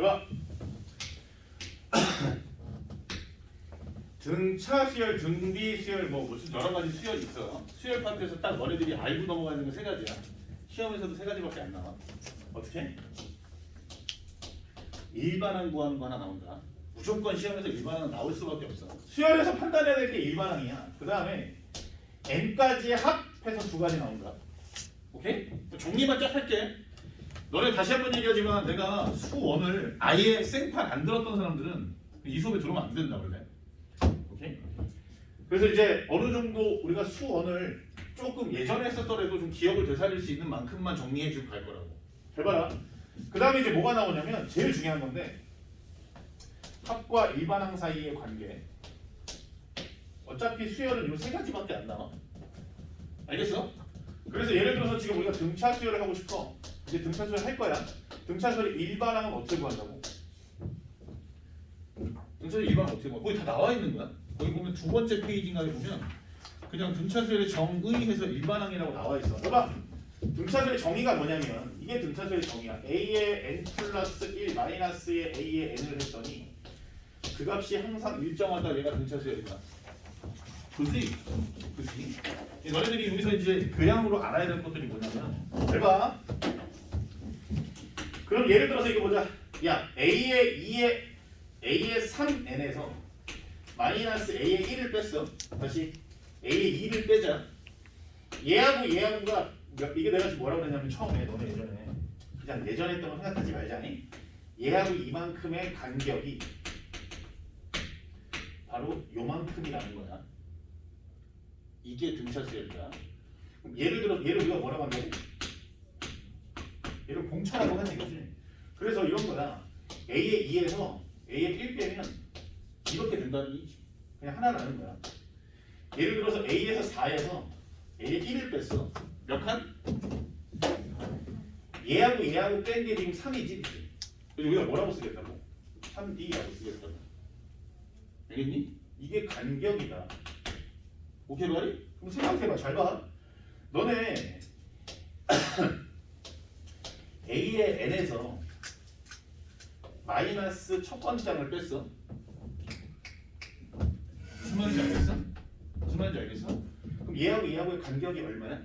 봐. 등차 수열, 등비 수열 뭐 무슨 여러 가지 수열이 있어. 수열 파트에서 딱 너네들이 알고 넘어가야 되는 거 세 가지야. 시험에서도 세 가지밖에 안 나와. 어떻게? 일반항 구하는 거 하나 나온다. 무조건 시험에서 일반항 나올 수밖에 없어. 수열에서 판단해야 될 게 일반항이야. 그 다음에 n까지 합해서 두 가지 나온다. 오케이? 정리만 쫙 할게. 너네 다시 한번 얘기하지만 내가 수원을 아예 생판 안 들었던 사람들은 이 수업에 들어오면 안 된다 원래. 오케이? 그래서 이제 어느 정도 우리가 수원을 조금 예전에 했었더라도 좀 기억을 되살릴 수 있는 만큼만 정리해주고 갈 거라고. 잘 봐라. 그 다음에 이제 뭐가 나오냐면 제일 중요한 건데 합과 일반항 사이의 관계. 어차피 수열은 이 세 가지밖에 안 나와. 알겠어? 그래서 예를 들어서 지금 우리가 등차 수열을 하고 싶어. 이제 등차 수열 할 거야. 등차 수열의 일반항은 어떻게 구한다고? 등차 수열 일반항 어떻게 구한? 거기 다 나와 있는 거야. 거기 보면 두 번째 페이지인가에 보면 그냥 등차 수열의 정의해서 일반항이라고 나와 있어. 봐봐. 등차 수열의 정의가 뭐냐면 이게 등차 수열의 정의야. a의 n 플러스 1 마이너스의 a의 n을 했더니 그 값이 항상 일정하다. 얘가 등차 수열이다. 그지? 그지? 너네들이 여기서 이제 교양으로 알아야 될 것들이 뭐냐면 잘 봐. 그럼 예를 들어서 이거 보자. 야 a의 3n에서 마이너스 a의 1을 뺐어. 다시 a의 2를 빼자. 얘하고가 이게 내가 지금 뭐라고 그랬냐면 처음에 너네 예전에 그냥 예전에 했던 거 생각하지 말자니. 얘하고 이만큼의 간격이 바로 요만큼이라는 거야. 이게 등차 수열이다. 예를 들어 얘를 우리가 뭐라고 한다고? 얘를 공차라고 하는 얘기지. 그래서 이런 거야. a의 2에서 a의 1 빼면 이렇게 된다는 얘기지. 그냥 하나 나는 거야. 예를 들어서 a에서 4에서 a의 1을 뺐어. 몇 칸? 얘하고 뺀 게 지금 3이지. 그래서 우리가 뭐라고 쓰겠다고? 3d라고 쓰겠다고. 알겠니? 이게 간격이다. 오케이 말이? 그럼 생각해봐. 잘 봐. 너네 a의 n에서 마이너스 첫 번째 항을 뺐어. 무슨 말인지 알겠어? 무슨 말인지 알겠어? 그럼 얘하고의 간격이 얼마야?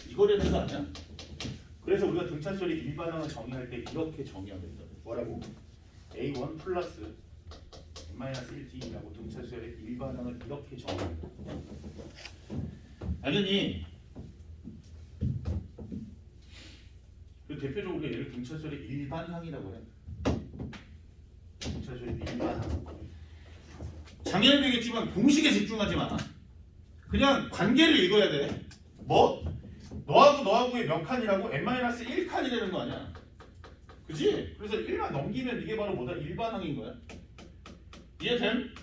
이거라는 거 아니야? 그래서 우리가 등차 수열의 일반항을 정의할 때 이렇게 정의하면 된다. 뭐라고? a1 플러스 n-1d라고 등차 수열의 일반항을 이렇게 정의한다. 알겠니? 그리고 대표적으로 얘를 등차 수열의 일반항이라고 해. 등차 수열의 일반항. 당연히 되겠지만 공식에 집중하지 마. 그냥 관계를 읽어야 돼. 뭐? 너하고의 몇 칸이라고? n-1칸이라는 거 아니야? 그지? 그래서 1만 넘기면 이게 바로 뭐다? 일반항인 거야. 이해됨?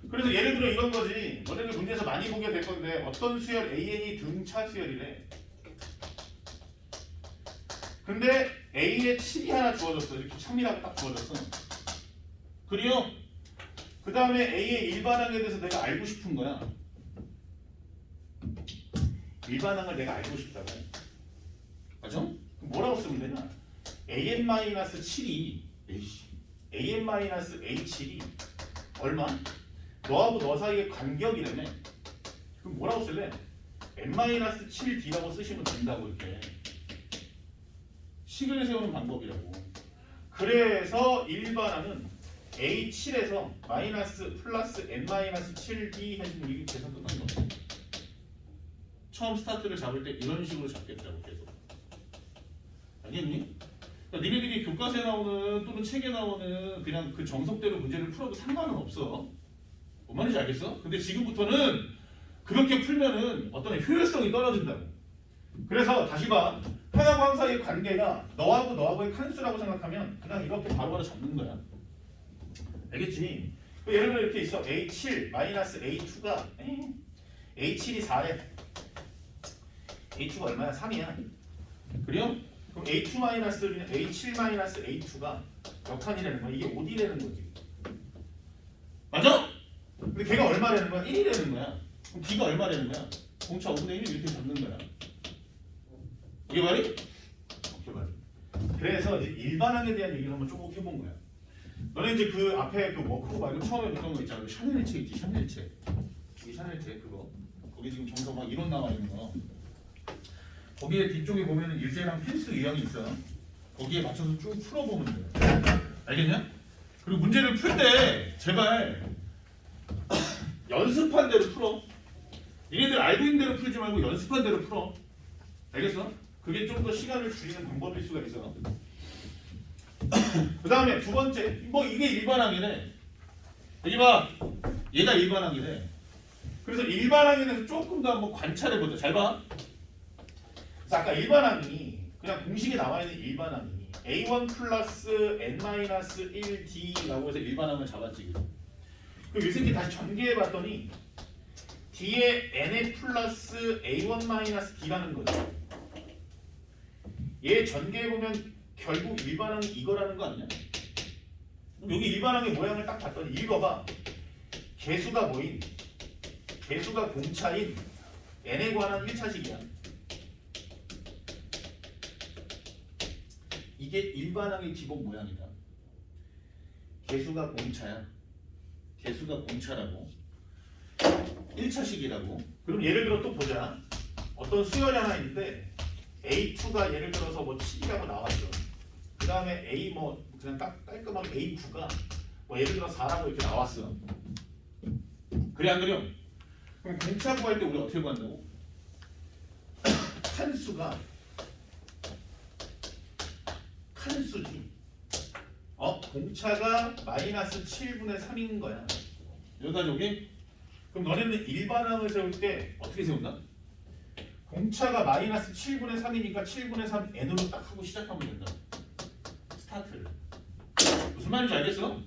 그래서 예를 들어 이런 거지. 너네들 문제에서 많이 보게 될 건데 어떤 수열 AN이 등차 수열이래. 근데 A에 7이 하나 주어졌어. 이렇게 3이라고 딱 주어졌어. 그리고 그 다음에 A의 일반항에 대해서 내가 알고 싶은 거야. 일반항을 내가 알고 싶다고. 맞아? 그럼 뭐라고 쓰면 되냐? AN-7이 AN-A7이 얼마? 너하고 너 사이의 간격이라며. 그럼 뭐라고 쓸래? n-7d라고 쓰시면 된다고. 이렇게 식을 세우는 방법이라고. 그래서 일반항은 A7에서 마이너스 플러스 n-7d 해주면 이게 계산 끝난 거야. 처음 스타트를 잡을 때 이런 식으로 잡겠다고 계속. 알겠니? 그러니까 니네들이 교과서에 나오는 또는 책에 나오는 그냥 그 정석대로 문제를 풀어도 상관은 없어. 뭔 말인지 알겠어? 근데 지금부터는 그렇게 풀면은 어떤 효율성이 떨어진다고. 그래서 다시 봐. 하나하고 한 사이의 관계가 너하고의 칸수라고 생각하면 그냥 이렇게 바로바로 잡는 거야. 알겠지? 예를 들어 이렇게 있어. A7 마이너스 A2가 A7이 4래. A2가 얼마야? 3이야. 그래요? 그럼 A2 마이너스 A7 마이너스 A2가 몇 칸이라는 거야? 이게 5D라는 거지. 맞아? 근데 걔가 얼마라는 거야? 1이라는 거야. 그럼 D가 얼마라는 거야? 공차 5분의 1 이렇게 잡는 거야. 이게 말이? 오케이 말이. 그래서 이제 일반항에 대한 얘기를 한번 조금 해본 거야. 너네 이제 그 앞에 그 워크북 말고 처음에 그런 거 있잖아. 그 샤넬책 있지, 샤넬책. 이 샤넬책 그거. 거기 지금 정서 막 이론 나와 있는 거. 거기에 뒤쪽에 보면은 일제랑 필수 유형이 있어. 거기에 맞춰서 쭉 풀어보면 돼. 알겠냐? 그리고 문제를 풀 때 제발 연습한 대로 풀어. 니네들 알고 있는 대로 풀지 말고 연습한 대로 풀어. 알겠어? 그게 좀 더 시간을 줄이는 방법일 수가 있어. 그 다음에 두 번째, 뭐 이게 일반항이래. 여기 봐, 얘가 일반항이래. 그래서 일반항에서 조금 더 한번 관찰해보자. 잘 봐. 그래서 아까 일반항이 그냥 공식에 나와 있는 일반항이 A1 플러스 N-1D라고 해서 일반항을 잡았지. 그럼 이 새끼 다시 전개해봤더니 D에 N에 플러스 A1-D라는 거죠. 얘 전개해보면 결국 일반항이 이거라는 거 아니냐? 여기 일반항의 모양을 딱 봤더니 읽어봐. 개수가 뭐인? 개수가 공차인 n에 관한 1차식이야. 이게 일반항의 기본 모양이다. 개수가 공차야. 개수가 공차라고. 1차식이라고. 그럼 예를 들어 또 보자. 어떤 수열이 하나 있는데 A2가 예를 들어서 뭐 7이라고 나왔죠. 그 다음에 A 뭐 그냥 딱 깔끔하게 A9가 뭐 예를 들어 4라고 이렇게 나왔어. 그래 안 그려? 그럼 공차 구할 때 우리 어떻게 구한다고? 칸수지. 공차가 마이너스 7분의 3인 거야. 여기까지 오게? 그럼 너네는 일반항을 세울 때 어떻게 세운다? 공차가 마이너스 7분의 3이니까 7분의 3 n으로 딱 하고 시작하면 된다. 스타트를. 무슨 말인지 알겠어?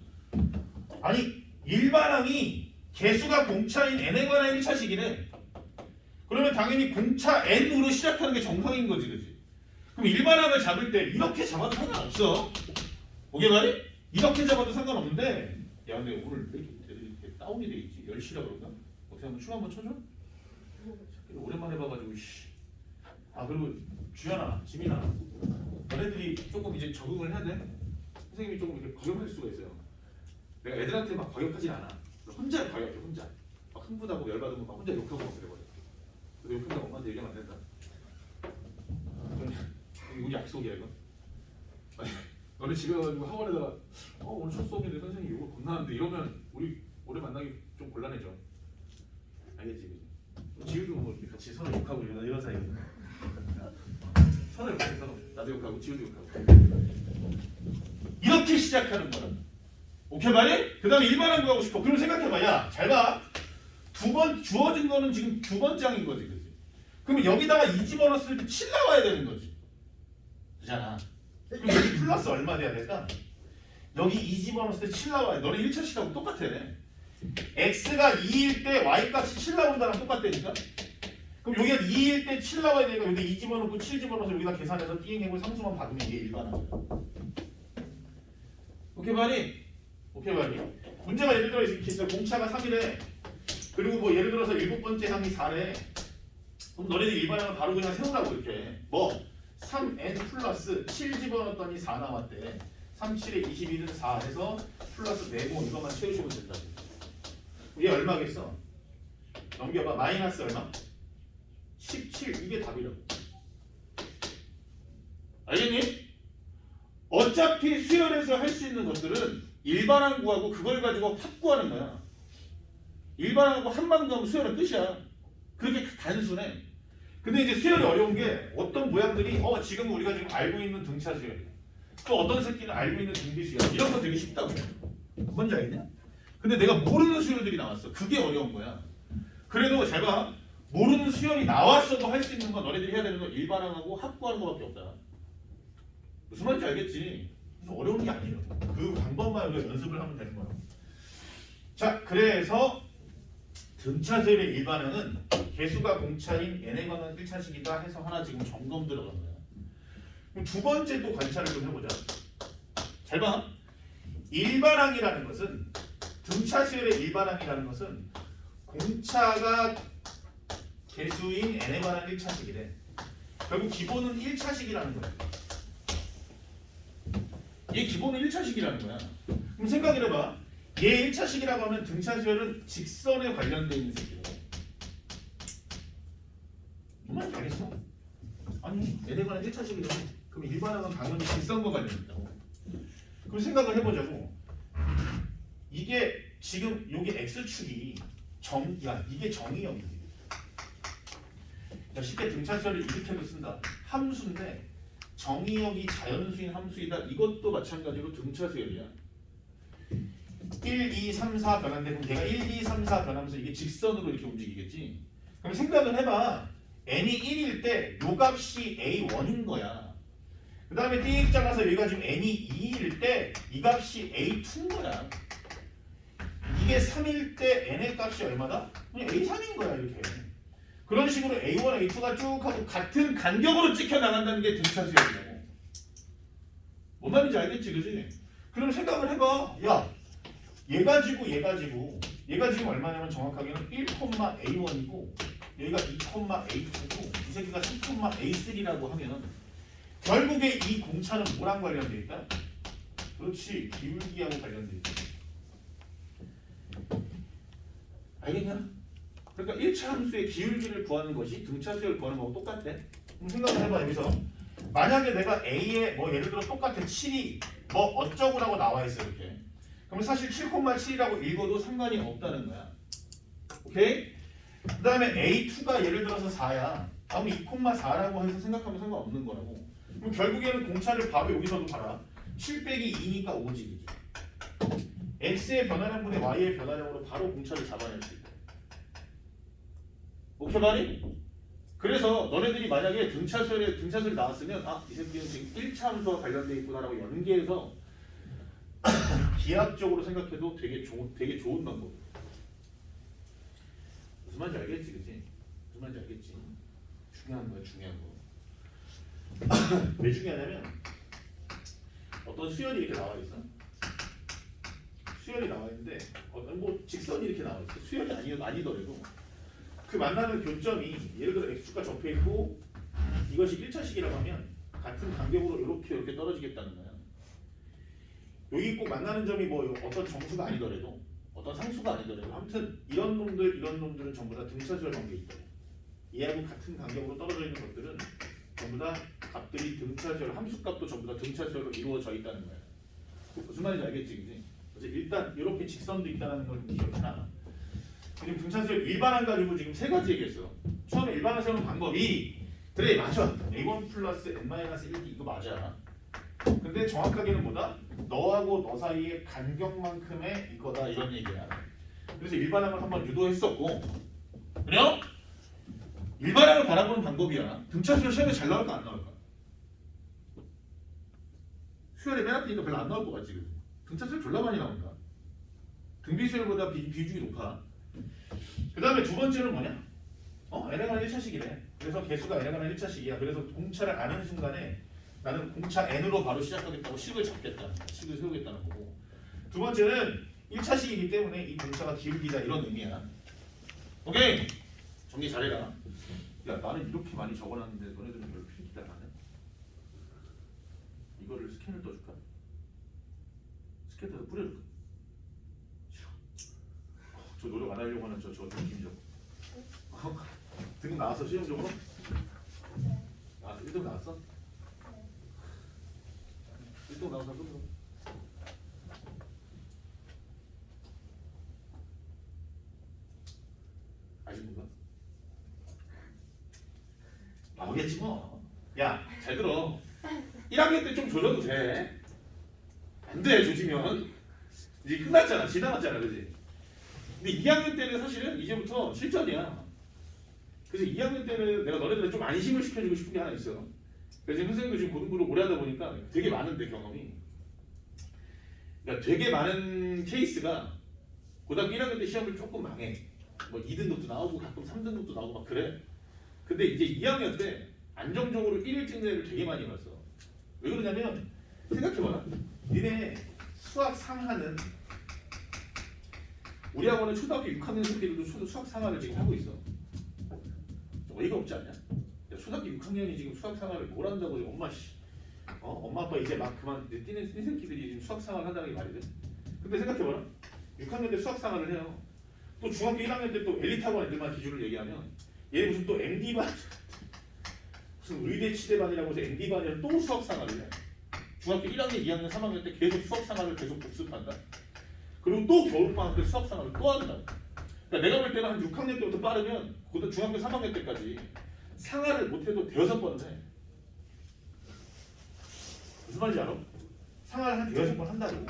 아니 일반항이 개수가 공차인 n에 관한 1차식이래. 그러면 당연히 공차 n으로 시작하는 게 정상인 거지, 그지? 그럼 일반항을 잡을 때 이렇게 잡아도 상관없어. 오케이 말이? 이렇게 잡아도 상관없는데, 야 근데 오늘 왜 이렇게 다운이 돼 있지? 10시라 그런가? 어떻게 한번 춤 한번 춰줘? 오랜만에 봐가지고 씨. 아 그리고 주연아, 지민아, 너네들이 조금 이제 적응을 해야 돼. 선생님이 조금 이렇게 과격할 수가 있어요. 내가 애들한테 막 과격하진 않아. 혼자 과격해, 혼자. 막 흥분하고 열받으면 막 혼자 욕하고 막 그래버려. 근데 욕한다고 엄마한테 얘기하면 안 된다. 우리 약속이야 이거. 아니, 너네 집에 가가지고 학원에다가 오늘 첫 수업인데 선생님이 욕을 겁나 하는데 이러면 우리 오래 만나기 좀 곤란해져. 알겠지? 지우도 뭐 이렇게 같이 서로 욕하고 이런 사이거든. 서로 욕해, 서로. 나도 욕하고 지우도 욕하고. 이렇게 시작하는 거야. 오케이 말이? 그 다음에 일반항 구하고 싶어. 그럼 생각해봐. 야, 잘 봐. 주어진 거는 지금 두 번째 항인 거지, 그지? 그러면 여기다가 2 집어넣었을 때 7 나와야 되는 거지. 그잖아. 그럼 여기 플러스 얼마 돼야 될까? 여기 2 집어넣었을 때 7 나와야 돼. 너네 1차식하고 똑같아. x가 2일 때 y값이 7 나온다랑 똑같다니까? 그럼 여기가 2일 때 7 나와야 되니까 여기 2 집어넣고 7 집어넣어서 여기다 계산해서 띠행해볼 상수만 받으면 이게 일반항이야. 오케이 말이? 오케이 말이? 문제가 예를 들어 이렇게 있어요. 공차가 3이래. 그리고 뭐 예를 들어서 7번째 항이 4래. 그럼 너네들 일반항을 바로 그냥 세우라고 이렇게. 뭐 3n 플러스 7 집어넣었더니 4 나왔대. 3, 7에 21은 4 해서 플러스 4고 이것만 채우시면 된다고. 얘 얼마겠어? 넘겨봐. 마이너스 얼마? 17. 이게 답이라고. 알겠니? 어차피 수열에서 할 수 있는 것들은 일반항 구하고 그걸 가지고 합 구하는 거야. 일반항하고 합만 구하면 수열은 끝이야. 그게 단순해. 근데 이제 수열이 어려운 게 어떤 모양들이 지금 우리가 지금 알고 있는 등차 수열, 또 어떤 새끼는 알고 있는 등비 수열, 이런 거 되게 쉽다고 해. 뭔지 알겠냐? 근데 내가 모르는 수열들이 나왔어. 그게 어려운 거야. 그래도 잘 봐. 모르는 수열이 나왔어도 할 수 있는 건 너네들이 해야 되는 건 일반항하고 합구하는 거밖에 없다. 무슨 말인지 알겠지? 무슨 어려운 게 아니에요. 그 방법만 우리가 연습을 하면 되는 거야. 자, 그래서 등차 수열의 일반항은 개수가 공차인 n에 관한 1차식이다 해서 하나 지금 점검 들어간 거야. 그럼 두 번째 또 관찰을 좀 해보자. 잘 봐. 일반항이라는 것은 등차 수열의 일반항이라는 것은 공차가 개수인 n에 관한 1차식이래. 결국 기본은 1차식이라는 거야. 얘 기본은 1차식이라는 거야. 그럼 생각을 해봐. 얘 1차식이라고 하면 등차 수열은 직선에 관련된 있는 새끼라고. 정말 알겠어? 아니 n에 관한 1차식이라고. 그럼 일반항은 당연히 직선과 관련된다고. 그럼 생각을 해보자고. 이게 지금 여기 x축이 이게 정의형이지. 쉽게 등차수열을 이렇게도 쓴다. 함수인데 정의역이 자연수인 함수이다. 이것도 마찬가지로 등차수열이야. 1, 2, 3, 4 변한데 그럼 내가 1, 2, 3, 4 변하면서 이게 직선으로 이렇게 움직이겠지. 그럼 생각을 해봐. n이 1일 때 요 값이 a1인 거야. 그 다음에 띡 잘라서 여기가 지금 n이 2일 때 이 값이 a2인 거야. 이게 3일 때 n의 값이 얼마다? 그냥 a3인 거야 이렇게. 그런 식으로 A1, A2가 쭉 하고 같은 간격으로 찍혀 나간다는 게 등차수열이라고. 뭔 말인지 알겠지, 그지? 그럼 생각을 해봐. 야, 얘가 지금 얼마냐면 정확하게는 1,A1이고 여기가 2,A2고 이 새끼가 3,A3라고 하면 결국에 이 공차는 뭐랑 관련돼 있다? 그렇지, 기울기하고 관련돼 있다. 알겠냐? 그러니까 1차 함수의 기울기를 구하는 것이 등차 수열을 구하는 거하고 똑같아. 그럼 생각을 해봐. 여기서 만약에 내가 A에 뭐 예를 들어 똑같아 7이 뭐 어쩌고라고 나와 있어 이렇게. 그럼 사실 7,7이라고 읽어도 상관이 없다는 거야. 오케이? 그 다음에 A2가 예를 들어서 4야. 다음에 2,4라고 해서 생각하면 상관없는 거라고. 그럼 결국에는 공차를 바로 여기서도 봐라. 7 빼기 2니까 5지. X의 변화량분의 Y의 변화량으로 바로 공차를 잡아낼 수 있다. 오케이 말이? 그래서 너네들이 만약에 등차수열이 나왔으면 이 새끼는 지금 1차 함수와 관련돼 있구나라고 연계해서 기하학적으로 생각해도 되게 좋은 방법. 무슨 말인지 알겠지, 그치? 무슨 말인지 알겠지? 중요한 거야, 중요한 거. 왜 중요하냐면 어떤 수열이 이렇게 나와 있어. 수열이 나와 있는데 뭐 직선이 이렇게 나와 있어. 수열이 아니더라도. 그 만나는 교점이 예를 들어 x축과 접해 있고 이것이 1차식이라고 하면 같은 간격으로 이렇게 떨어지겠다는 거야. 여기 꼭 만나는 점이 뭐 어떤 정수가 아니더라도 어떤 상수가 아니더라도 아무튼 이런 놈들은 전부 다 등차수열 관계에 있다. 얘하고 같은 간격으로 떨어져 있는 것들은 전부 다 값들이 등차수열 함수값도 전부 다 등차수열로 이루어져 있다는 거야. 무슨 말인지 알겠지, 그지? 그래서 일단 이렇게 직선도 있다는 걸 기억해놔. 지금 등차수열 일반항 가지고 지금 세 가지 얘기했어. 처음에 일반항 세우는 방법이 그래 맞아. A1 플러스 N-1D 이거 맞아. 근데 정확하게는 뭐다? 너하고 너 사이의 간격만큼의 이거다 이런 얘기야. 그래서 일반항을 한번 유도했었고 그래요? 일반항을 바라보는 방법이야. 등차수열 시험에 잘 나올까 안 나올까? 수열이 맨 앞이니까 별로 안 나올 것 같지. 등차수열 졸라 많이 나온다. 등비수열보다 비중이 높아. 그 다음에 두 번째는 뭐냐? n에 관한 1차식이래. 그래서 개수가 n에 관한 1차식이야. 그래서 공차를 아는 순간에 나는 공차 n으로 바로 시작하겠다고 식을 잡겠다. 식을 세우겠다는 거고. 두 번째는 1차식이기 때문에 이 공차가 기울기다 이런 의미야. 오케이? 정리 잘해라. 야 나는 이렇게 많이 적어놨는데 너네들은 별로 필기가 안 해? 이거를 스캔을 떠줄까? 스캔해서 뿌려줄까? 저 노력 안 하려고 하는 저 느낌적. 등급 나왔어 시험적으로? 아 1등 나왔어? 1등 나와서 끝으로. 아쉽는가? 나오겠지 뭐. 야 잘 들어. 1학년 때 좀 조져도 돼. 안 돼 조지면 이제 끝났잖아. 지나갔잖아, 그지? 근데 2학년 때는 사실은 이제부터 실전이야. 그래서 2학년 때는 내가 너네들한테 좀 안심을 시켜주고 싶은 게 하나 있어. 그래서 선생님도 지금 고등부를 오래 하다 보니까 되게 많은데 경험이. 그러니까 되게 많은 케이스가 고등학교 1학년 때 시험을 조금 망해. 뭐 2등급도 나오고 가끔 3등급도 나오고 막 그래. 근데 이제 2학년 때 안정적으로 1일 찍는 애를 되게 많이 봤어. 왜 그러냐면 생각해봐라. 니네 수학 상하는 우리 학원은 초등학교 6학년 새끼들도 수학 상하를 지금 하고 있어. 어이가 없지 않냐? 초등학교 6학년이 지금 수학 상하를 뭘 한다고 엄마 씨 엄마 아빠 이제 막 그만 이제 뛰는 새끼들이 지금 수학 생활 한다는 게 말이 돼? 근데 생각해봐라. 6학년 때 수학 생활을 해요. 또 중학교 1학년 때 또 엘리트 학원 애들만 기준을 얘기하면 얘 무슨 또 MD반 무슨 의대 치대반이라고 해서 MD반이라 또 수학 생활을 해. 중학교 1학년, 2학년, 3학년 때 계속 수학 생활을 계속 복습한다. 그리고 또 겨울방학 때 수학 생활을 또 한다. 그러니까 내가 볼 때는 한 6학년 때부터 빠르면 고등 중학교 3학년 때까지 상하를 못해도 대여섯 번은 해. 무슨 말인지 알아? 상하를 한 대여섯 번 한다고.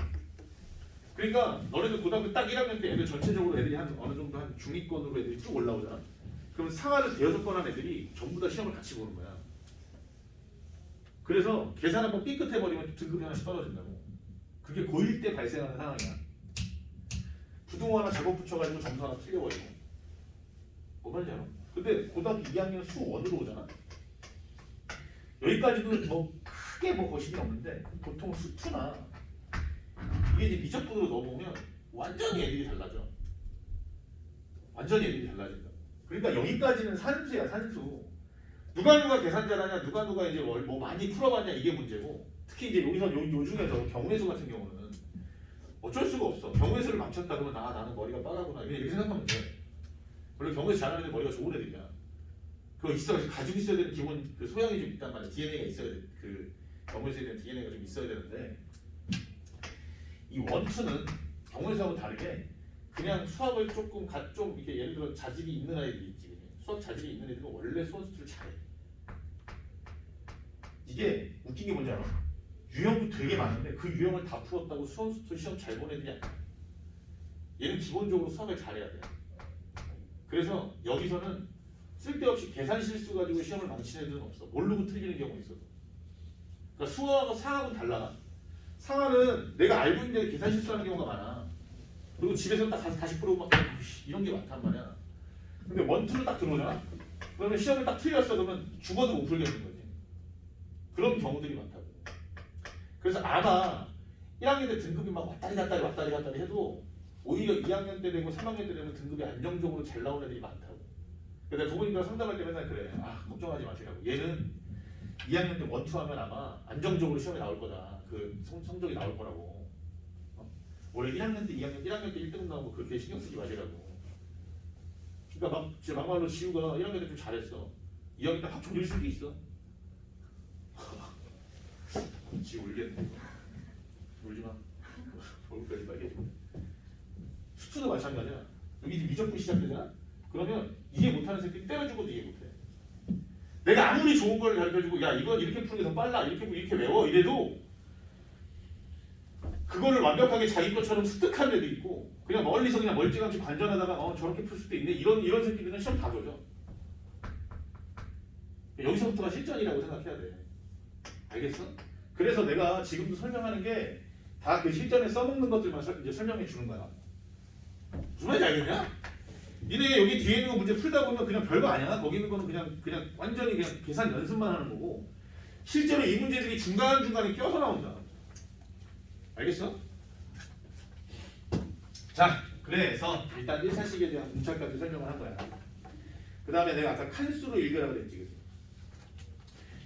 그러니까 너네들 고등학교 딱 1학년 때 애들 전체적으로 애들이 한 어느 정도 한 중위권으로 애들이 쭉 올라오잖아. 그러면 상하를 대여섯 번 한 애들이 전부 다 시험을 같이 보는 거야. 그래서 계산 한번 삐끗해버리면 등급이 하나씩 떨어진다고. 그게 고1 때 발생하는 상황이야. 부등호 하나 작업 붙여가지고 점수 하나 틀려버리고. 뭐 말인지 알아? 근데 고등학교 2학년 수1으로 오잖아. 여기까지도 뭐 크게 뭐 거시기 없는데 보통 수2나 이게 이제 미적분으로 넘어오면 완전히 애들이 달라져. 완전히 애들이 달라진다. 그러니까 여기까지는 산수야, 산수. 누가 계산 잘하냐, 누가 이제 뭐 많이 풀어봤냐 이게 문제고. 특히 이제 여기서 요 중에서 경우의 수 같은 경우는 어쩔 수가 없어. 경우의 수를 맞췄다 그러면 나는 머리가 빠르구나 이렇게 생각하면 돼. 원래 경우의 수 잘하는 애들 머리가 좋은 애들이야. 그거 가지고 있어야 되는 기본 그 소양이 좀 있단 말이야. DNA가 있어야 돼. 그 경우의 수에 대한 DNA가 좀 있어야 되는데 이 원투는 경우의 수하고 다르게 그냥 수학을 좀 이렇게 예를 들어 자질이 있는 아이들이 있지. 수학 자질이 있는 애들은 원래 수원수를 잘해. 이게 웃긴 게 뭔지 알아? 유형도 되게 많은데 그 유형을 다 풀었다고 수원수투 시험 잘 본 애들이 아니야. 얘는 기본적으로 수학을 잘해야 돼. 그래서 여기서는 쓸데없이 계산 실수 가지고 시험을 망치는 애들은 없어. 모르고 틀리는 경우 있어도. 그러니까 수학하고 상하고는 달라. 상하는 내가 알고 있는데 계산 실수하는 경우가 많아. 그리고 집에서 딱 가서 다시 풀어보면 이런 게 많단 말이야. 근데 원투를 딱 들어오잖아? 그러면 시험을 딱 틀렸어. 그러면 죽어도 못 풀겠는 거지. 그런 경우들이 많다고. 그래서 아마 1학년 때 등급이 막 왔다리 갔다리 해도 오히려 2학년 때 되고 3학년 때 되면 등급이 안정적으로 잘 나오는 애들이 많다고. 내가 부모님과 상담할 때 맨날 그래. 걱정하지 마시라고. 얘는 2학년 때 원투 하면 아마 안정적으로 시험에 나올 거다. 그 성적이 나올 거라고. 원래 1학년 때 1학년 때 1등 나오고 그렇게 신경 쓰지 마시라고. 그러니까 제 막말로 지우가 1학년 때 좀 잘했어. 2학년 때 확 졸릴 수도 있어. 지우 울겠네. 울지 마. 얼굴까지 빨개져. 수투도 마찬가지야. 여기 미적분 시작되잖아. 그러면 이해 못하는 새끼 때려주고도 이해 못해. 내가 아무리 좋은 걸 가르쳐주고 야 이건 이렇게 푸는 게 더 빨라 이렇게 외워 이래도 그거를 완벽하게 자기 것처럼 습득한 애도 있고 그냥 멀리서 그냥 멀찌감치 관전하다가 저렇게 풀 수도 있네 이런 새끼들은 시험 다 줘져. 여기서부터가 실전이라고 생각해야 돼. 알겠어? 그래서 내가 지금도 설명하는 게 다 그 실전에 써먹는 것들만 이제 설명해 주는 거야. 무슨 말인지 알겠냐? 니네 여기 뒤에 있는 거 문제 풀다 보면 그냥 별거 아니야. 거기 있는 거는 그냥 완전히 그냥 계산 연습만 하는 거고 실제로 이 문제들이 중간중간에 껴서 나온다. 알겠어? 자, 그래서 일단 1차식에 대한 공차까지 설명을 한 거야. 그 다음에 내가 아까 칸수로 읽으라고 그랬지.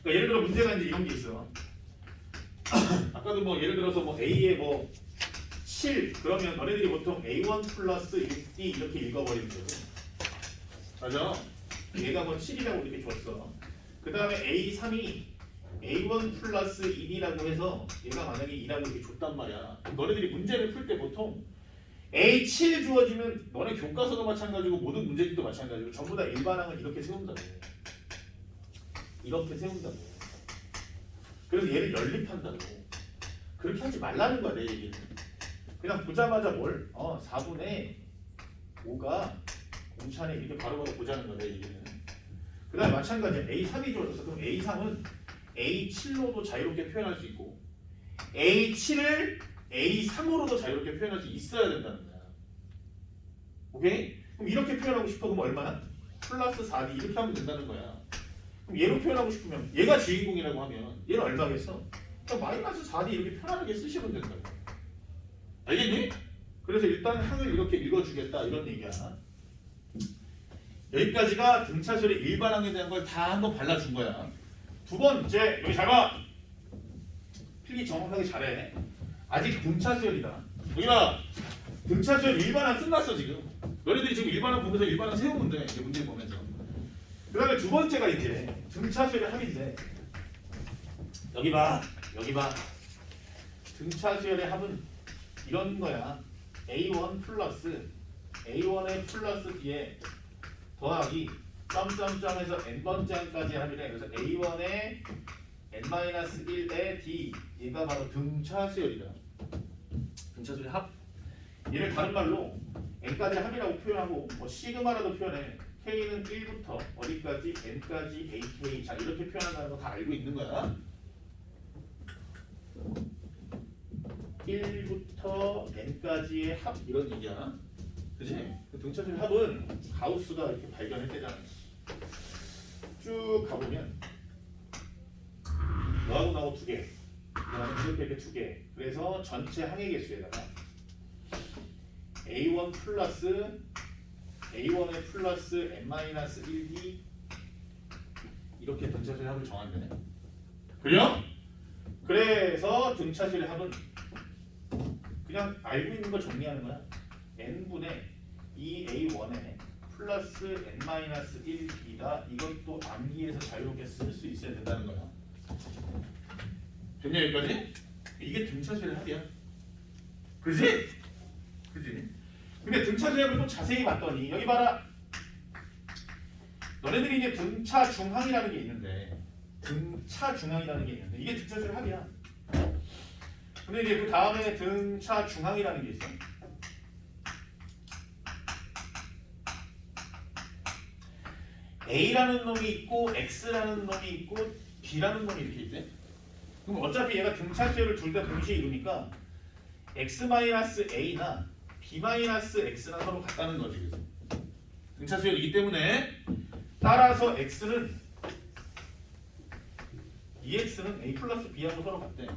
그러니까 예를 들어 문제가 이제 이런 게 있어. 아까도 뭐 예를 들어서 뭐 A에 뭐 7 그러면 너네들이 보통 A1 플러스 6D 이렇게 읽어버리는 거죠. 맞아? 얘가 뭐 7이라고 이렇게 줬어. 그 다음에 A3이 A1 플러스 1이라고 해서 얘가 만약에 2라고 이렇게 줬단 말이야. 너네들이 문제를 풀 때 보통 A7 주어지면 너네 교과서도 마찬가지고 모든 문제집도 마찬가지고 전부 다 일반항을 이렇게 세운다고. 이렇게 세운다고. 그래서 얘를 연립한다고. 그렇게 하지 말라는 거야 내 얘기는. 그냥 보자마자 뭘? 4분의 5가 공차에 이렇게 바로바로 보자는 거야 내 얘기는. 그 다음에 마찬가지야. A3이 주어졌어. 그럼 A3은 A7로도 자유롭게 표현할 수 있고 A7을 A3으로도 자유롭게 표현할 수 있어야 된다는 거야. 오케이? 그럼 이렇게 표현하고 싶어 그럼 얼마나? 플러스 4D 이렇게 하면 된다는 거야. 그럼 얘로 표현하고 싶으면 얘가 주인공이라고 하면 얘는 얼마겠어? 그럼 마이너스 4D 이렇게 편안하게 쓰시면 된다고. 알겠니? 그래서 일단 항을 이렇게 읽어주겠다 이런 얘기야. 여기까지가 등차설의 일반항에 대한 걸 다 한번 발라준 거야. 두 번째 여기 잘 봐. 풀기 정확하게 잘해. 아직 등차 수열이다. 여기 봐. 등차 수열 일반항 끝났어 지금. 너희들이 지금 일반항 보면서 일반항 세우면 돼. 이제 문제 보면서. 그 다음에 두 번째가 이제 등차 수열의 합인데 여기 봐. 여기 봐. 등차 수열의 합은 이런 거야. A1 플러스 A1의 플러스 B에 더하기 점점점에서 n번째 항까지 합이래. 그래서 A1의 n-1의 D 얘가 바로 등차 수열이다. 등차 수열의 합. 얘를 다른 말로 n까지 합이라고 표현하고 뭐 시그마라도 표현해. k는 1부터 어디까지 n까지 ak 자 이렇게 표현한다는 거 다 알고 있는 거야. 1부터 n까지의 합 이런 얘기야. 그치? 그 등차 수열 합은 가우스가 이렇게 발견했대잖아. 쭉 가보면 너하고 나하고 두 개, 그다음에 이렇게 두 개. 그래서 전체 항해 개수에다가 A1 플러스 A1의 플러스 n-1d 이렇게 등차수의 합을 정한다네. 그래요? 그래서 등차수의 합은 그냥 알고 있는 걸 정리하는 거야. n분의 2a1에 플러스 n-1d다. 이것도 암기해서 자유롭게 쓸 수 있어야 된다는 거야. 됐냐 여기까지? 이게 등차수의 합이야. 그지? 그지? 근데 등차수의 합을 또 자세히 봤더니 여기 봐라. 너네들이 이제 등차 중항이라는 게 있는데 등차 중항이라는 게 있는데 이게 등차수의 합이야. 근데 이제 그 다음에 등차 중항이라는 게 있어. A라는 놈이 있고 X라는 놈이 있고 B라는 놈이 이렇게 있대. 그럼 어차피 얘가 등차수열을 둘 다 동시에 이루니까 X-A나 B-X랑 서로 같다는 거지. 그래서 등차수열이기 때문에 따라서 X는 EX는 A 플러스 B하고 서로 같대.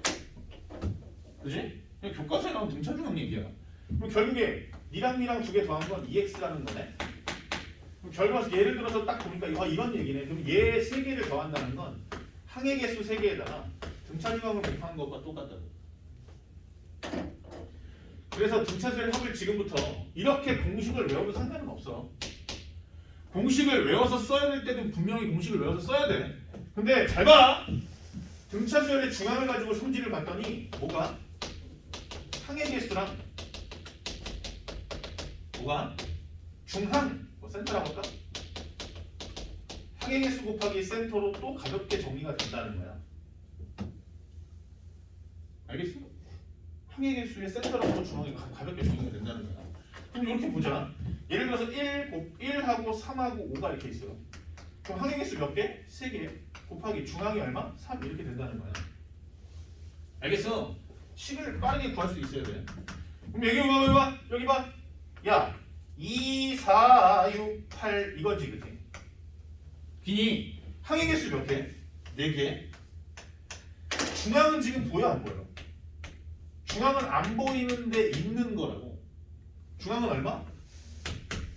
그지? 그냥 교과서에 나온 등차중항 얘기야. 그럼 결국에 니랑 두 개 더한 건 EX라는 거네. 그럼 결과서 예를 들어서 딱 보니까 이런 얘기네. 그럼 얘 세 개를 더한다는 건 항해 개수 세 개에다가 등차중항을 곱하는 것과 똑같다고. 그래서 등차수열 합을 지금부터 이렇게 공식을 외워도 상관은 없어. 공식을 외워서 써야 될 때는 분명히 공식을 외워서 써야 돼. 근데 잘 봐. 등차수열의 중항을 가지고 성질을 봤더니 뭐가? 항해 개수랑 뭐가? 중항, 뭐 센터라고 할까? 항해 개수 곱하기 센터로 또 가볍게 정리가 된다는 거야. 알겠어? 항해 개수의 센터라고 중항이 가볍게 정리가 된다는 거야. 그럼 이렇게 보자. 예를 들어서 1하고 3하고 5가 이렇게 있어. 그럼 항해 개수 몇 개? 3개. 곱하기 중항이 얼마? 3 이렇게 된다는 거야. 알겠어? 식을 빠르게 구할 수 있어야 돼. 그럼 여기 봐. 여기 봐. 야, 2, 4, 6, 8 이거지, 그치? 비니 항해 개수 몇 개? 4개. 중항은 지금 보여 안 보여? 중항은 안 보이는데 있는 거라고. 중항은 얼마?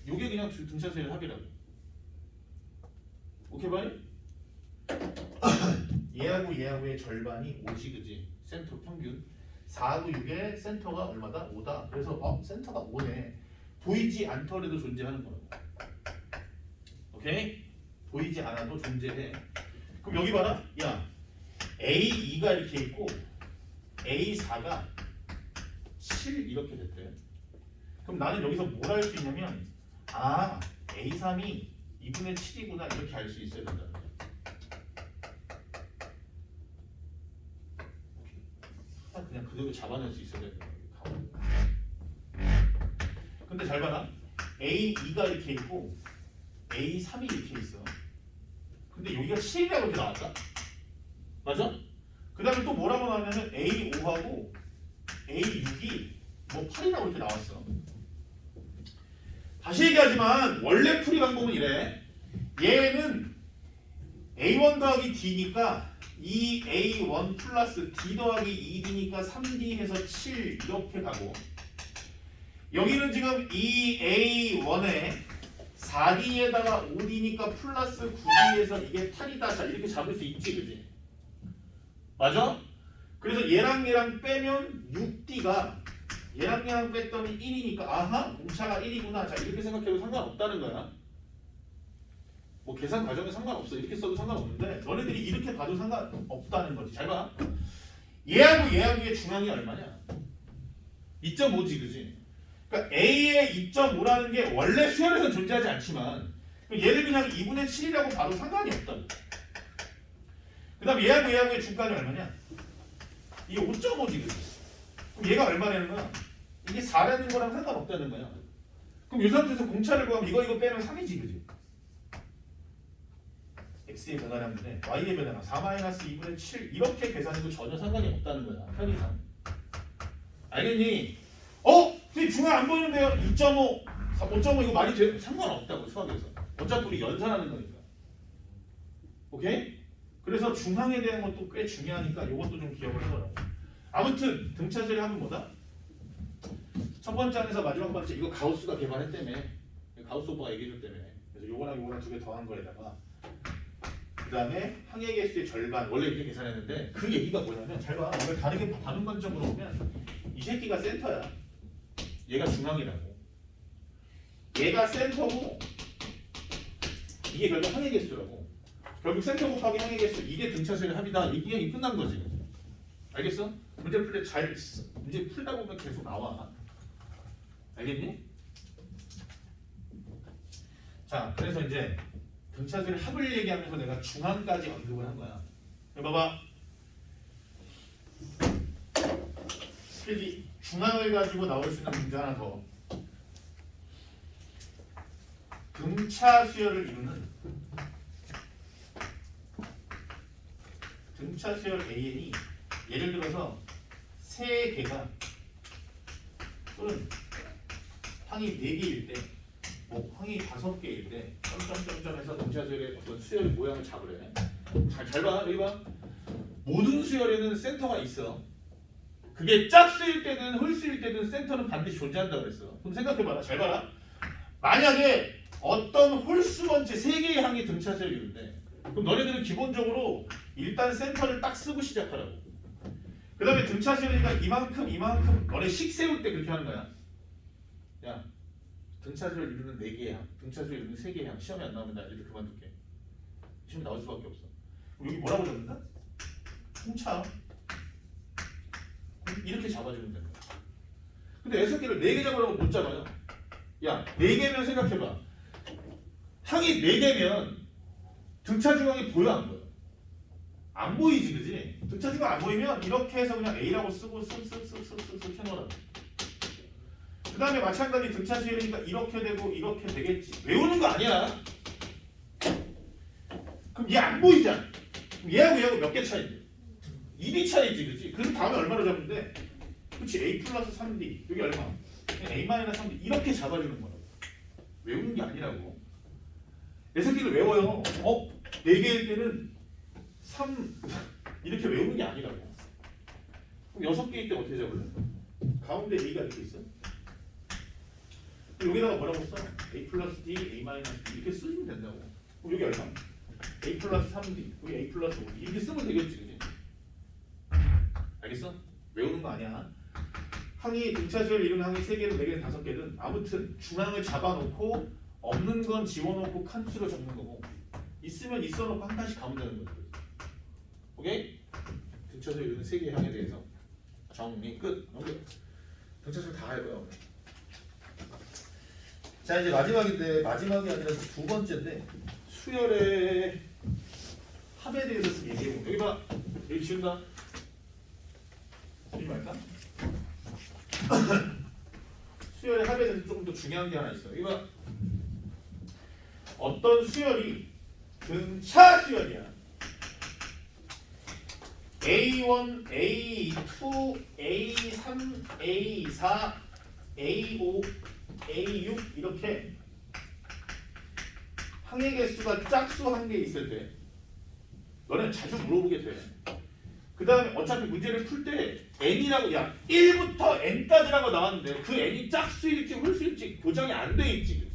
요게 그냥 등차수열 합이라고. 오케이 바이? 얘하고의 절반이 5지 그지? 센터 평균 4하고 6의 센터가 얼마다? 5다. 그래서 센터가 5네. 보이지 않더라도 존재하는 거라고. 오케이? 보이지 않아도 존재해. 그럼 여기 봐라. 야, A2가 이렇게 있고 A4가 7 이렇게 됐대. 그럼 나는 여기서 뭘 할 수 있냐면 A3이 2분의 7이구나 이렇게 알 수 있어야 된다. 그냥 그대로 잡아낼 수 있어야 된다. 근데 잘 봐라. A2가 이렇게 있고 A3이 이렇게 있어. 근데 여기가 7이라고 이렇게 나왔다. 맞아? 그 다음에 또 뭐라고 나왔냐면 A5하고 A6이 뭐 8이라고 이렇게 나왔어. 다시 얘기하지만 원래 풀이 방법은 이래. 얘는 A1 더하기 D니까 2A1 플러스 D 더하기 2D니까 3D 해서 7 이렇게 가고 여기는 지금 2A1에 4D에다가 5D니까 플러스 9D에서 이게 8이다. 자 이렇게 잡을 수 있지 그지? 맞아? 그래서 얘랑 빼면 6D가 얘랑 뺐더니 1이니까 아하 공차가 1이구나. 자 이렇게 생각해도 상관없다는 거야. 뭐 계산 과정에 상관없어. 이렇게 써도 상관없는데 너네들이 이렇게 봐도 상관없다는 거지. 잘 봐. 얘하고의 중앙이 얼마냐? 2.5지 그지? 그러니까 A의 2.5라는 게 원래 수열에서 존재하지 않지만 얘를 그냥 2분의 7이라고 봐도 상관이 없다고. 그 다음 얘하고의 중간이 얼마냐? 이게 5.5지 그지? 그럼 얘가 얼마라는 거야? 이게 4라는 거랑 상관없다는 거야. 그럼 이 상태에서 공차를 구하면 이거 빼면 3이지 그지? x의 변화량분에 y의 변화량 4-2분의 7 이렇게 계산해도 전혀 상관이 없다는 거야. 편의상. 알겠니? 선생님 중앙 안 보이는데요? 2.5, 5.5 이거 말이 돼? 상관없다고 수학에서. 어차피 우리 연산하는 거니까. 오케이? 그래서 중앙에 대한 것도 꽤 중요하니까 이것도 좀 기억을 해보라고. 아무튼 등차수열이 하면 뭐다? 첫 번째 안에서 마지막 번째 이거 가우스가 개발했다며. 가우스 오빠가 얘기해줬다며. 그래서 요거랑 두 개 더한 거에다가 그 다음에 항해 개수의 절반 원래 이렇게 계산했는데 그 얘기가 뭐냐면 잘 봐. 오늘 다른 관점으로 보면 이 새끼가 센터야. 얘가 중앙이라고. 얘가 센터고 이게 결국 항해 개수라고. 결국 센터 곱하기 항해 개수 이게 등차수열의 합이다. 이게 끝난 거지. 알겠어? 문제 풀 때 문제 풀다 보면 계속 나와. 알겠니? 자, 그래서 이제 등차수열 합을 얘기하면서 내가 중앙까지 언급을 한 거야. 봐봐. 필기 중앙을 가지고 나올 수 있는 문제 하나 더. 등차수열을 이루는 등차수열 AN이 예를 들어서 세 개가 또는 항이 4개일 때, 뭐 항이 5개일 때 점점점점해서 등차수열의 어떤 수열 모양을 잡으래. 잘 봐, 여기 봐. 모든 수열에는 센터가 있어. 그게 짝수일 때든 홀수일 때든 센터는 반드시 존재한다고 그랬어. 그럼 생각해봐라. 잘 봐라. 만약에 어떤 홀수번째 3개의 항이 등차수열이 있는데 그럼 너네들은 기본적으로 일단 센터를 딱 쓰고 시작하라고. 그 다음에 등차수열이니까 이만큼 너네 식 세울 때 그렇게 하는 거야. 야 등차수열 이루는 4개의 항, 등차수열 이루는 3개의 항 시험에 안 나오면 나 이렇게 그만둘게. 시험 나올 수밖에 없어. 여기 뭐라고 적는다? 통차 이렇게 잡아주면 된다. 근데 6개를 4개 잡으라고 못 잡아요. 야 4개면 생각해봐. 항이 4개면 등차 중앙이 보여 안 보여? 안 보이지 그지? 등차 중앙 안 보이면 이렇게 해서 그냥 A라고 쓰고 쓱쓱쓱쓱쓱 해놓으라고. 그 다음에 마찬가지 등차 수열이니까 이렇게 되고 이렇게 되겠지. 외우는 거 아니야. 그럼 얘 안 보이잖아. 그럼 얘하고 몇 개 차이인데? 1이 차이지 그지? 그럼 다음에 얼마로 잡으면 돼? 그치 A 플러스 3D 여기 얼마? A 마이너스 3D 이렇게 잡아주는 거라고. 외우는 게 아니라고. 내 새끼를 외워요. 4개일 때는 3 이렇게 외우는 게 아니라고. 그럼 6개일 때 어떻게 잡을래? 가운데 A가 이렇게 있어. 여기다가 뭐라고 써? A 플러스 D, A 마이너스 D 이렇게 쓰면 된다고. 그럼 여기 얼마? A 플러스 3D, 여기 A 플러스 5D 이렇게 쓰면 되겠지 그지? 알겠어? 외우는 거 아니야. 항이 등차수열 이루는 항이 3개든 4개든 5개든 아무튼 중앙을 잡아놓고 없는 건 지워놓고 칸수로 적는 거고 있으면 있어놓고 한 칸씩 가면 되는 거지. 오케이? 등차수열 이루는 3개의 항에 대해서 정리 끝. 넘겨. 등차수열 다 해봐요. 자 이제 마지막인데 마지막이 아니라 두 번째인데 수열의 합에 대해서 좀 얘기해보면 여기 봐. 여기 지운다. 쓰지 말까? 수열의 합에 대해서 조금 더 중요한 게 하나 있어. 여기 봐. 어떤 수열이 등차 수열이야. A1, A2, A3, A4, A5, A6 이렇게 항해 개수가 짝수 한 개 있을 때 너는 자주 물어보게 돼. 그 다음에 어차피 문제를 풀 때 n이라고 1부터 n까지라고 나왔는데 그 n이 짝수일지 홀수일지 고정이 안 돼 있지.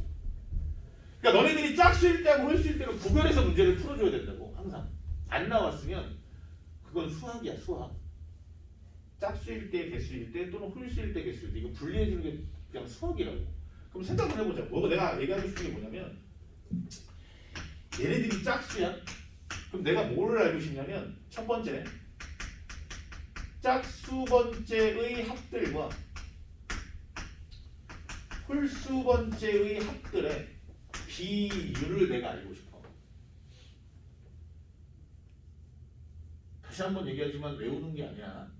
그러니까 너네들이 짝수일 때하고 홀수일 때는 구별해서 문제를 풀어줘야 된다고. 항상 안 나왔으면 그건 수학이야 수학. 짝수일 때, 개수일 때 또는 홀수일 때, 개수일 때 이거 분리해 주는 게 그냥 수학이라고. 그럼 생각을 해보자. 뭐 내가 얘기하고 싶은 게 뭐냐면 얘네들이 짝수야. 그럼 내가 뭐를 알고 싶냐면 첫 번째 짝수 번째의 합들과 홀수 번째의 합들의 비율을 내가 알고 싶어. 다시 한번 얘기하지만 외우는 게 아니야.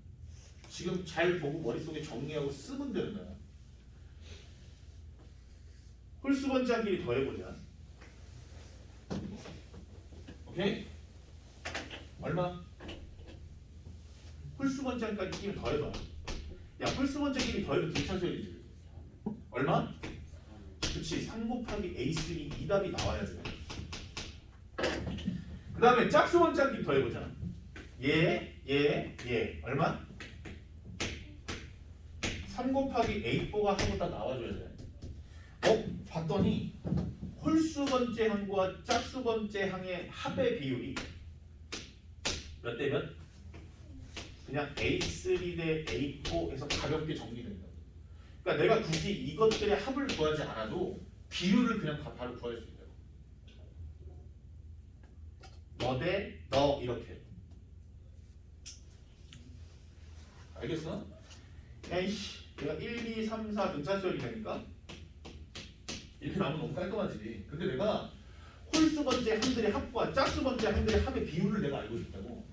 지금 잘 보고 머릿속에 정리하고 쓰면 되는 거야. 홀수 번째끼리 더해보자. 오케이? 얼마? 홀수 번째까지 끼면 더해봐. 야, 홀수 번째끼리 더해도 괜찮아야 되지. 얼마? 그치, 3 곱하기 A3 이 답이 나와야 돼. 그 다음에 짝수 번째끼리 더해보자. 얘 얼마? 3 곱하기 A4가 하고 딱 나와줘야 돼. 봤더니 홀수 번째 항과 짝수 번째 항의 합의 비율이 몇 대 몇? 그냥 A3 대 A4 해서 가볍게 정리된다. 그러니까 내가 굳이 이것들의 합을 구하지 않아도 비율을 그냥 바로 구할 수 있다고. 너 대 너 이렇게. 알겠어? 야이씨, 내가 1, 2, 3, 4 등차수열이 되니까 이렇게 나오면 너무 깔끔하지. 근데 내가 홀수 번째 항들의 합과 짝수 번째 항들의 합의 비율을 내가 알고 싶다고.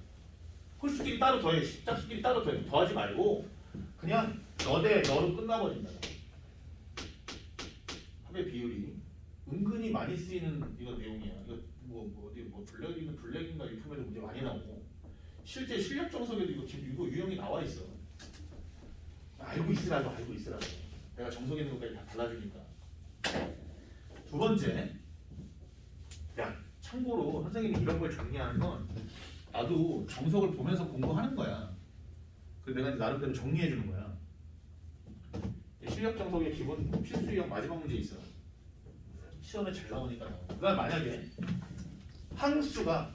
홀수끼리 따로 더해, 짝수끼리 따로 더해. 더하지 말고 그냥 너 대 너로 끝나버린다. 합의 비율이 은근히 많이 쓰이는 이거 내용이야. 이거 어디 블랙인가 유품에도 문제 많이 나오고 실제 실력 정석에도 이거 유형이 나와 있어. 알고 있으라고. 내가 정석에 있는 것까지 다 달라지니까. 두 번째, 야 참고로 선생님이 이런 걸 정리하는 건 나도 정석을 보면서 공부하는 거야. 그래서 내가 이제 나름대로 정리해 주는 거야. 실력 정석의 기본 필수 유형 마지막 문제 있어. 시험에 잘 나오니까. 그다음 만약에 항수가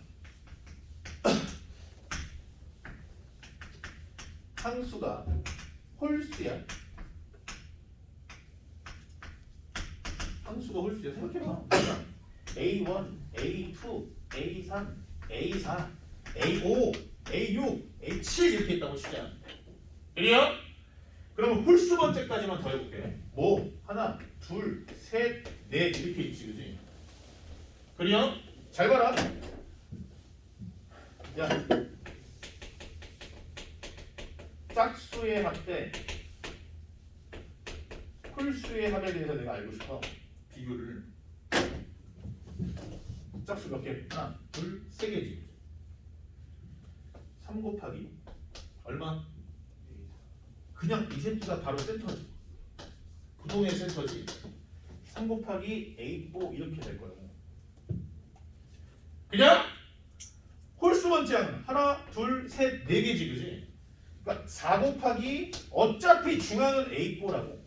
홀수야. 항수가 홀수야. 생각해봐. A1, A2, A3, A4, A5, A6, A7 이렇게 있다고 치자. 그래요? 그러면 홀수 번째까지만 더해볼게. 뭐? 하나, 둘, 셋, 넷 이렇게 있지, 그지? 그래요? 잘 봐라. 야, 짝수의 합 대 홀수의 합에 대해서 내가 알고 싶어. 비율을. 짝수 몇 개? 하나, 둘, 세 개지. 3 곱하기 얼마? 그냥 이 세트가 바로 센터지. 구동의 센터지. 3 곱하기 A4 이렇게 될 거예요. 그냥 홀수 번째 항 하나, 둘, 셋, 네 개지, 그지? 그러니까 4 곱하기 어차피 중앙은 A4라고.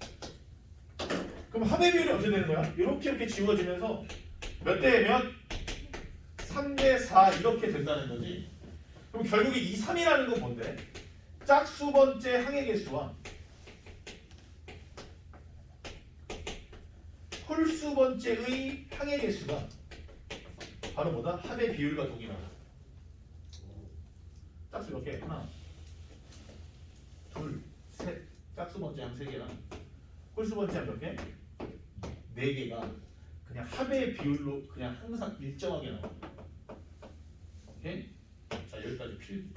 그럼 합의 비율이 어떻게 되는 거야? 이렇게 지워지면서 몇 대 몇? 3 대 4 이렇게 된다는 거지. 그럼 결국에 2, 3이라는 건 뭔데? 짝수 번째 항의 개수와 홀수 번째의 항의 개수가 바로 뭐다? 합의 비율과 동일하다. 짝수 몇 개? 하나, 둘, 셋. 짝수 번째 항 3개랑 홀수 번째 항 몇 개? 4개가 그냥 합의 비율로 그냥 항상 일정하게 나와. 오케이? 자, 여기까지 필.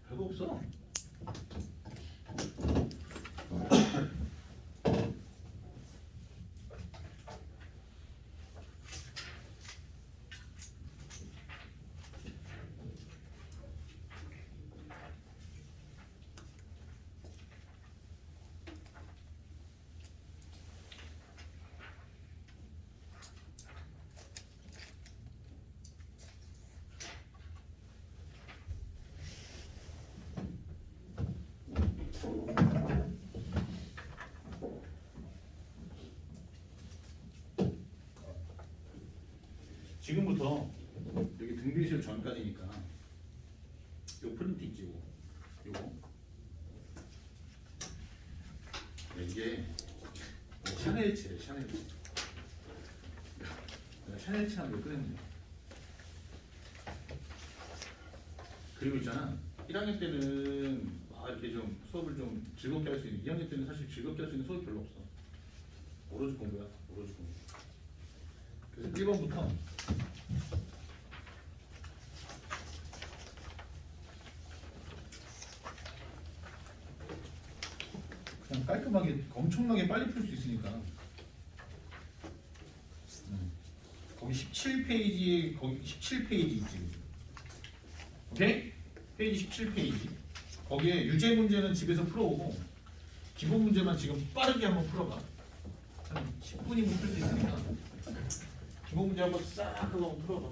별거 없어. 지금부터 여기 등비실 전까지니까 요 프린트 있지 요거 이게 샤넬체예요. 샤넬체. 내가 샤넬체 하는 거 꺼냈네. 그리고 있잖아 1학년 때는 이렇게 좀 수업을 좀 즐겁게 할 수 있는 2학년 때는 사실 즐겁게 할 수 있는 수업이 별로 없어. 오로지 공부야. 오로지 공부. 그래서 1번부터 그냥 깔끔하게 엄청나게 빨리 풀 수 있으니까 거기 17페이지에 거기 17페이지 있지. 오케이? 페이지 17페이지 거기에 유제 문제는 집에서 풀어오고 기본 문제만 지금 빠르게 한번 풀어봐. 한 10분이면 풀 수 있으니까 기본 문제 한번 싹 그거 한번 풀어봐.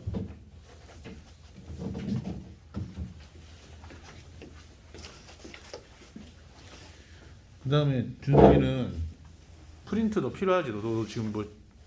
그 다음에 준석이는 프린트 너 필요하지? 너 지금 뭐